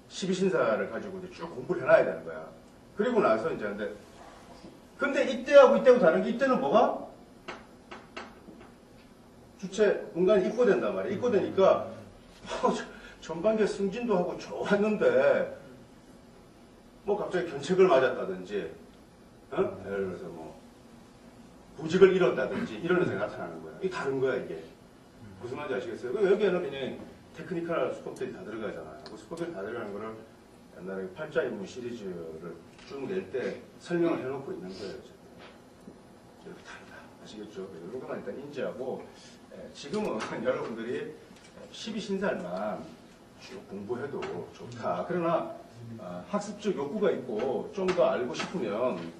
12신사를 가지고 이제 쭉 공부를 해놔야 되는 거야. 그리고 나서 이제 근데 이때하고 이때하고 다른 게 이때는 뭐가? 주체 공간이 입고된단 말이야. 입고되니까 전반기에 승진도 하고 좋았는데 뭐 갑자기 견책을 맞았다든지 예를 들어서 뭐 구직을 잃었다든지 이런 현상이 나타나는 거야. 이게 다른 거야 이게. 무슨 말인지 아시겠어요? 여기에는 그냥 테크니컬 수법들이 다 들어가잖아요. 그 수법들이 다 들어가는 거를 옛날에 팔자인문 시리즈를 쭉 낼 때 설명을 해놓고 있는 거예요. 이렇게 다르다. 아시겠죠? 이런 것만 일단 인지하고 지금은 여러분들이 12신살만 쭉 공부해도 좋다. 그러나 학습적 욕구가 있고 좀 더 알고 싶으면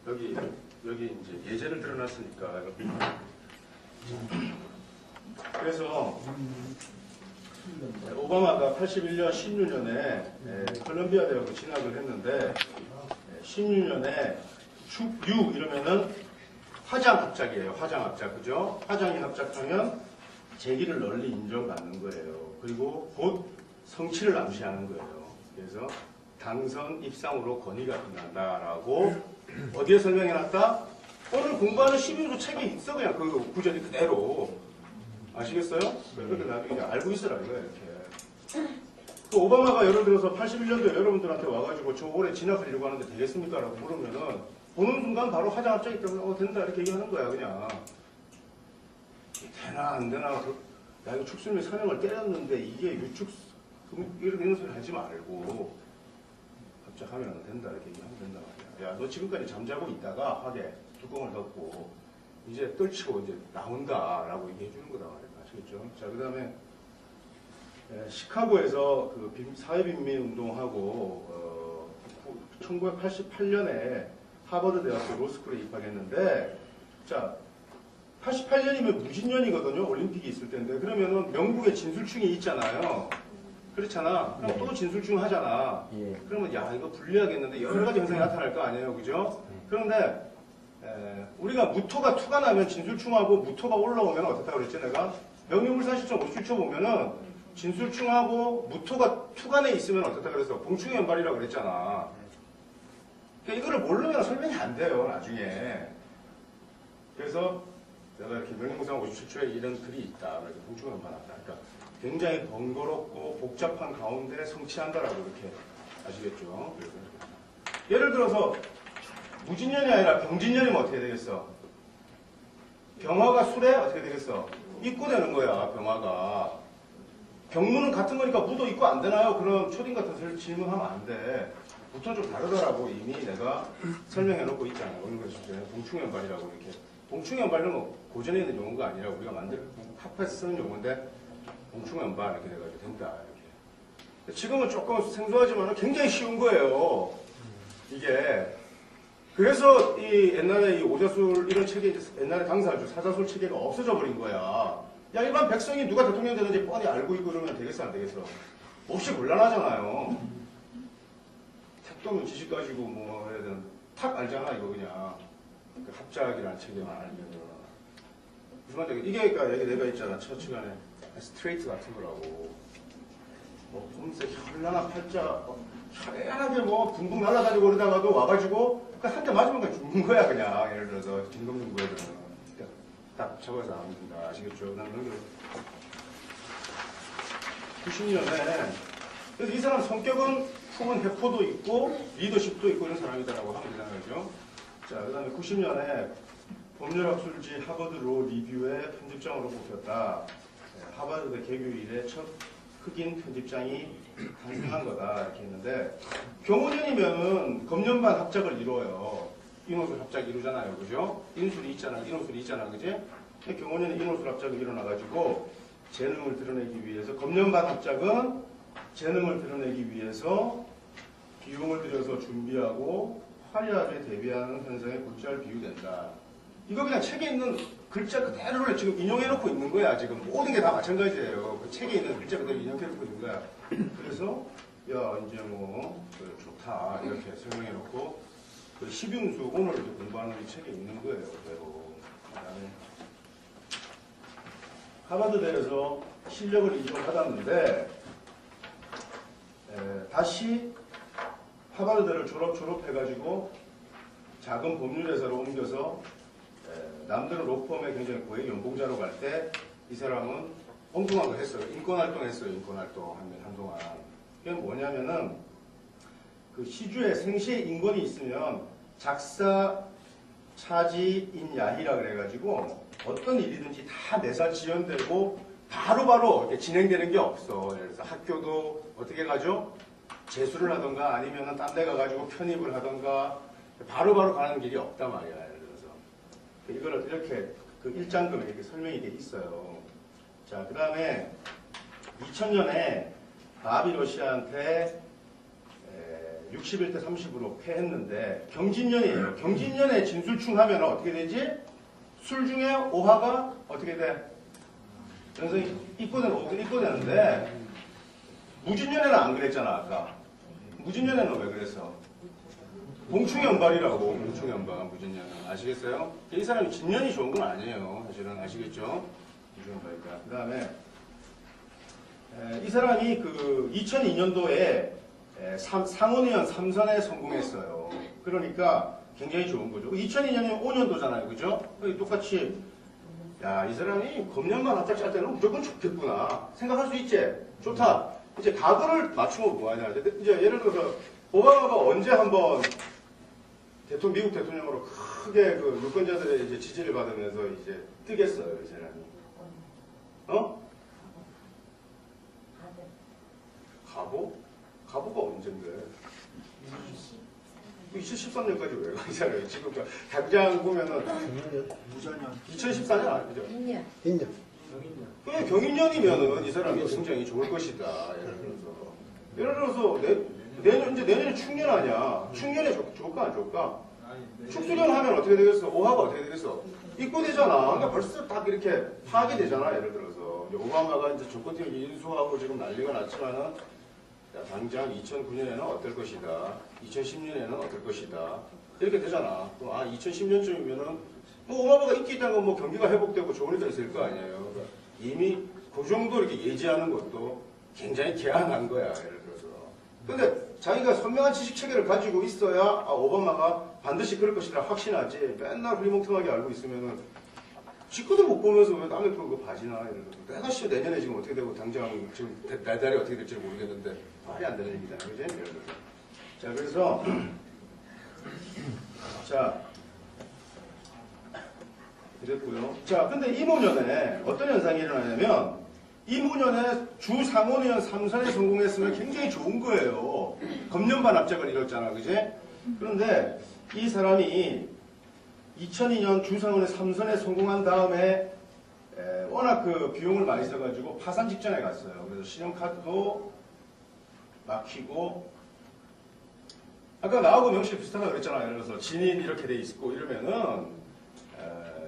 여기 이제 예제를 들어놨으니까 그래서 오바마가 81년 16년에 콜럼비아 대학을 진학을 했는데 16년에 U 이러면은 화장합작이에요. 화장합작 그죠? 화장이 합작하면 재기를 널리 인정받는 거예요. 그리고 곧 성취를 암시하는 거예요. 그래서 당선 입상으로 권위가 빛난다라고 어디에 설명해놨다? 오늘 공부하는 12조 책이 있어 그냥 그 구절이 그대로 아시겠어요? 그런데 나중에 알고 있으라 이거야 이렇게. 그 오바마가 예를 들어서 81년도에 여러분들한테 와가지고 저 올해 진학하려고 하는데 되겠습니까? 라고 물으면은 보는 순간 바로 화장합작이 때문에 된다 이렇게 얘기하는 거야 그냥. 되나 안 되나 야 이거 축수미 선행을 때렸는데 이게 유축 이런 소리 하지 말고 합작하면 된다 이렇게 얘기하면 된다 말이야. 야 너 지금까지 잠자고 있다가 하게 뚜껑을 덮고 이제 떨치고 이제 나온다라고 얘기해 주는 거다 말이야. 아시겠죠? 자 그 다음에 시카고에서 그 사회빈민 운동하고 1988년에 하버드 대학교 로스쿨에 입학했는데 자 88년이면 무진년이거든요. 올림픽이 있을 텐데 그러면은 영국에 진술충이 있잖아요. 그렇잖아. 그럼 또 진술충 하잖아. 그러면 야 이거 불리하겠는데 여러 가지 현상이 나타날 거 아니에요, 그죠? 그런데 우리가 무토가 투가 나면 진술충하고 무토가 올라오면 어떻다고 그랬지 내가? 명리불산 시점 57초 보면은 진술충하고 무토가 투간에 있으면 어떻다고 그랬어? 봉충의 연발이라고 그랬잖아. 그러니까 이거를 모르면 설명이 안 돼요, 나중에. 그래서 내가 이렇게 명리불산 57초에 이런 글이 있다. 그래서 봉충의 연발한다. 그러니까 굉장히 번거롭고 복잡한 가운데 성취한다라고 이렇게 아시겠죠? 그래서 예를 들어서 무진년이 아니라 병진년이면 어떻게 되겠어? 병화가 술에 어떻게 되겠어? 입고되는 거야, 병화가. 병무는 같은 거니까 무도 입고 안 되나요? 그럼 초딩 같은 질문하면 안 돼. 무토는 좀 다르더라고. 이미 내가 설명해 놓고 있잖아요. 오늘 것이 봉충연발이라고 이렇게. 봉충연발은 고전에 있는 용어가 아니라 우리가 학파에서 쓰는 용어인데 봉충연발 이렇게 돼가지고 된다. 이렇게. 지금은 조금 생소하지만 굉장히 쉬운 거예요. 이게. 그래서 이 옛날에 이 오자술 이런 체계, 옛날에 당사주, 사자술 체계가 없어져 버린 거야. 야, 일반 백성이 누가 대통령 되는지 뻔히 알고 있고 그러면 되겠어, 안 되겠어? 몹시 곤란하잖아요. 택도는 지식 가지고 뭐 해야 되는, 탁 알잖아, 이거 그냥. 그 합작이라는 체계만 알면. 무슨 말인지, 이게 그러니까 여기 내가 있잖아, 첫 시간에. 스트레이트 같은 거라고. 뭐, 검색, 현란한 팔자, 현란하게 뭐, 붕붕 날아다니고 그러다가도 와가지고, 한 대 맞으면 그냥 죽는 거야, 그냥. 예를 들어서, 진검승부에서는. 딱 적어서 안 된다. 아시겠죠? 난 그런 게 90년에, 그래서 이 사람 성격은 품은 회포도 있고, 리더십도 있고 이런 사람이다라고 하면 되는 거죠. 자, 그 다음에 90년에 법률학술지 하버드 로 리뷰의 편집장으로 뽑혔다. 하버드 개교 이래 첫 흑인 편집장이 탄생한 거다. 이렇게 했는데, 경호년이면은 검년반 합작을 이루어요. 인호술 합작 이루잖아요. 그죠? 인술이 있잖아. 인호술이 있잖아. 그지? 경호년에 인호술 합작이 일어나가지고 재능을 드러내기 위해서 검년반 합작은 재능을 드러내기 위해서 비용을 들여서 준비하고 화려하게 데뷔하는 현상에 곧잘 비유된다. 이거 그냥 책에 있는 글자 그대로를 지금 인용해놓고 있는 거야. 지금 모든 게 다 마찬가지예요. 그 책에 있는 글자 그대로 인용해놓고 있는 거야. 그래서 야 이제 뭐 좋다 이렇게 설명해놓고 그 십윤수 오늘 이제 공부하는 이 책에 있는 거예요. 그대로. 그다음에 하버드대에서 실력을 인정받았는데 다시 하버드를 졸업해가지고 작은 법률회사로 옮겨서 남들은 로펌에 굉장히 고액 연봉자로 갈 때 이 사람은 엉뚱한 거 했어요. 인권활동 했어요. 인권활동 한동안. 그게 뭐냐면은 그 시주에 생시에 인권이 있으면 작사 차지 인야희라 그래가지고 어떤 일이든지 다 내사 지연되고 바로바로 진행되는 게 없어. 그래서 학교도 어떻게 가죠? 재수를 하던가 아니면 딴 데 가가지고 편입을 하던가 바로바로 가는 길이 없단 말이야. 예를 들어서. 이거를 이렇게 그 일장금에 이렇게 설명이 돼 있어요. 자, 그 다음에 2000년에 바비 러시아한테 61대 30으로 패했는데 경진년이에요. 경진년에 진술충 하면 어떻게 되지? 술 중에 오화가 어떻게 돼? 연성이 입고되는데 무진년에는 안 그랬잖아 아까. 무진년에는 왜 그랬어? 봉충연발이라고. 봉충연발 무진년은 아시겠어요? 이 사람이 진년이 좋은 건 아니에요. 사실은 아시겠죠? 봉충연발이니까. 그 다음에 이 사람이 그 2002년도에 상원의원 3선에 성공했어요. 그러니까 굉장히 좋은 거죠. 2002년이 5년도잖아요. 그죠? 똑같이 야, 이 사람이 검년만 합작할 때는 무조건 좋겠구나 생각할 수 있지? 좋다. 이제 각오를 맞추면 뭐하냐. 이제 예를 들어서 오바마가 언제 한번 미국 대통령으로 크게 그 유권자들의 이제 지지를 받으면서 이제 뜨겠어요, 이 사람이. 어? 가보가 언젠데? 2013년까지 왜 가? 이 사람이 지금 당장 보면은 2014년 아니죠? 2년. 그냥 경인년이면은 이 사람이 굉장히 좋을 것이다. 예를 들어서 내년에 축년 아니야. 축년에 좋을까 안 좋을까? 축수년 하면 어떻게 되겠어? 오화가 어떻게 되겠어? 입고되잖아. 그러니까 벌써 딱 이렇게 파악이 되잖아. 예를 들어서 오바마가 이제 조건팀 인수하고 지금 난리가 났지만은 당장 2009년에는 어떨 것이다. 2010년에는 어떨 것이다. 이렇게 되잖아. 그럼 2010년쯤이면은 뭐 오바마가 인기 있다는 건 뭐 경기가 회복되고 좋으니까 있을 거 아니에요. 그러니까 이미 그 정도 이렇게 예지하는 것도 굉장히 개안한 거야. 예를 들어서. 근데 자기가 선명한 지식 체계를 가지고 있어야 오바마가 반드시 그럴 것이라 확신하지. 맨날 흐리멍텅하게 알고 있으면은 지구도 못 보면서 왜 남의 그거 봐지나. 예를 들어서. 내가 씨 내년에 지금 어떻게 되고 당장 지금 달달이 어떻게 될지 모르겠는데 말이 안 되는 얘기잖아. 그지? 예를 들어서. 자, 그래서 자 이랬고요. 자, 근데 이모년에 어떤 현상이 일어나냐면 이모년에 주 상원의원 3선에 성공했으면 굉장히 좋은 거예요. 검년반 합작을 이뤘잖아. 그지? 그런데 이 사람이 2002년 주상원의 3선에 성공한 다음에 워낙 그 비용을 많이 써가지고 파산 직전에 갔어요. 그래서 신용카드도 막히고 아까 나하고 명실 비슷하다고 그랬잖아. 예를 들어서 진인 이렇게 돼 있고 이러면은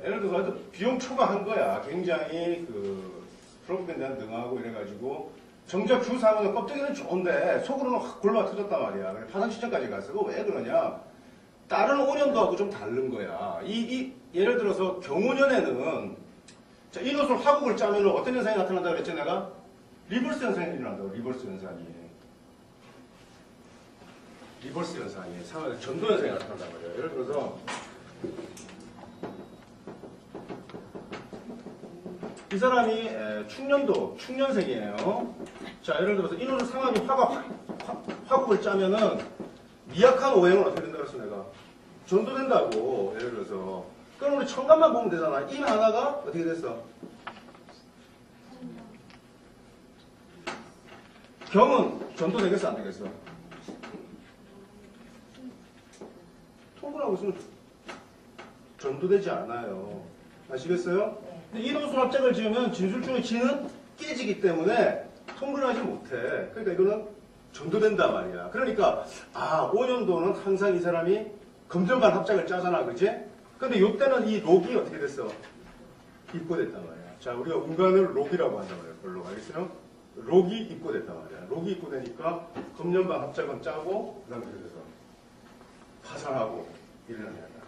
예를 들어서 비용 초과한 거야. 굉장히 그 프로그램에 대한 능하고 이래가지고 정작 주상원은 껍데기는 좋은데 속으로는 확 골마 터졌단 말이야. 그래 파산 시점까지 갔어. 그거 왜 그러냐? 다른 5년도하고 좀 다른 거야. 예를 들어서 경호년에는 자, 이 노술 화국을 짜면 어떤 현상이 나타난다고 그랬지 내가? 리버스 현상이 일어난다고. 리버스 현상이. 리버스 현상이. 전도 현상이 나타난단 말이야. 예를 들어서 이 사람이 축년생이에요. 자, 예를 들어서 이 노술 상황이 화국을 짜면은 미약한 오행은 어떻게 된다고 했어 내가? 전도된다고. 예를 들어서 그럼 우리 청간만 보면 되잖아. 인 하나가 어떻게 됐어? 경은 전도되겠어 안 되겠어? 통근하고 있으면 전도되지 않아요. 아시겠어요? 근데 이노수 합작을 지으면 진술중의 진은 깨지기 때문에 통근하지 못해. 그러니까 이거는 전도된단 말이야. 그러니까 5년도는 항상 이 사람이 검전반 합작을 짜잖아. 그치? 근데 이때는 이 록이 어떻게 됐어? 입고됐단 말이야. 자, 우리가 운간을 록이라고 한단 말이야. 별로 알겠어요? 록이 입고됐단 말이야. 록이 입고되니까 검전반 합작은 짜고 그 다음에 그래서 파산하고 이러는 거야.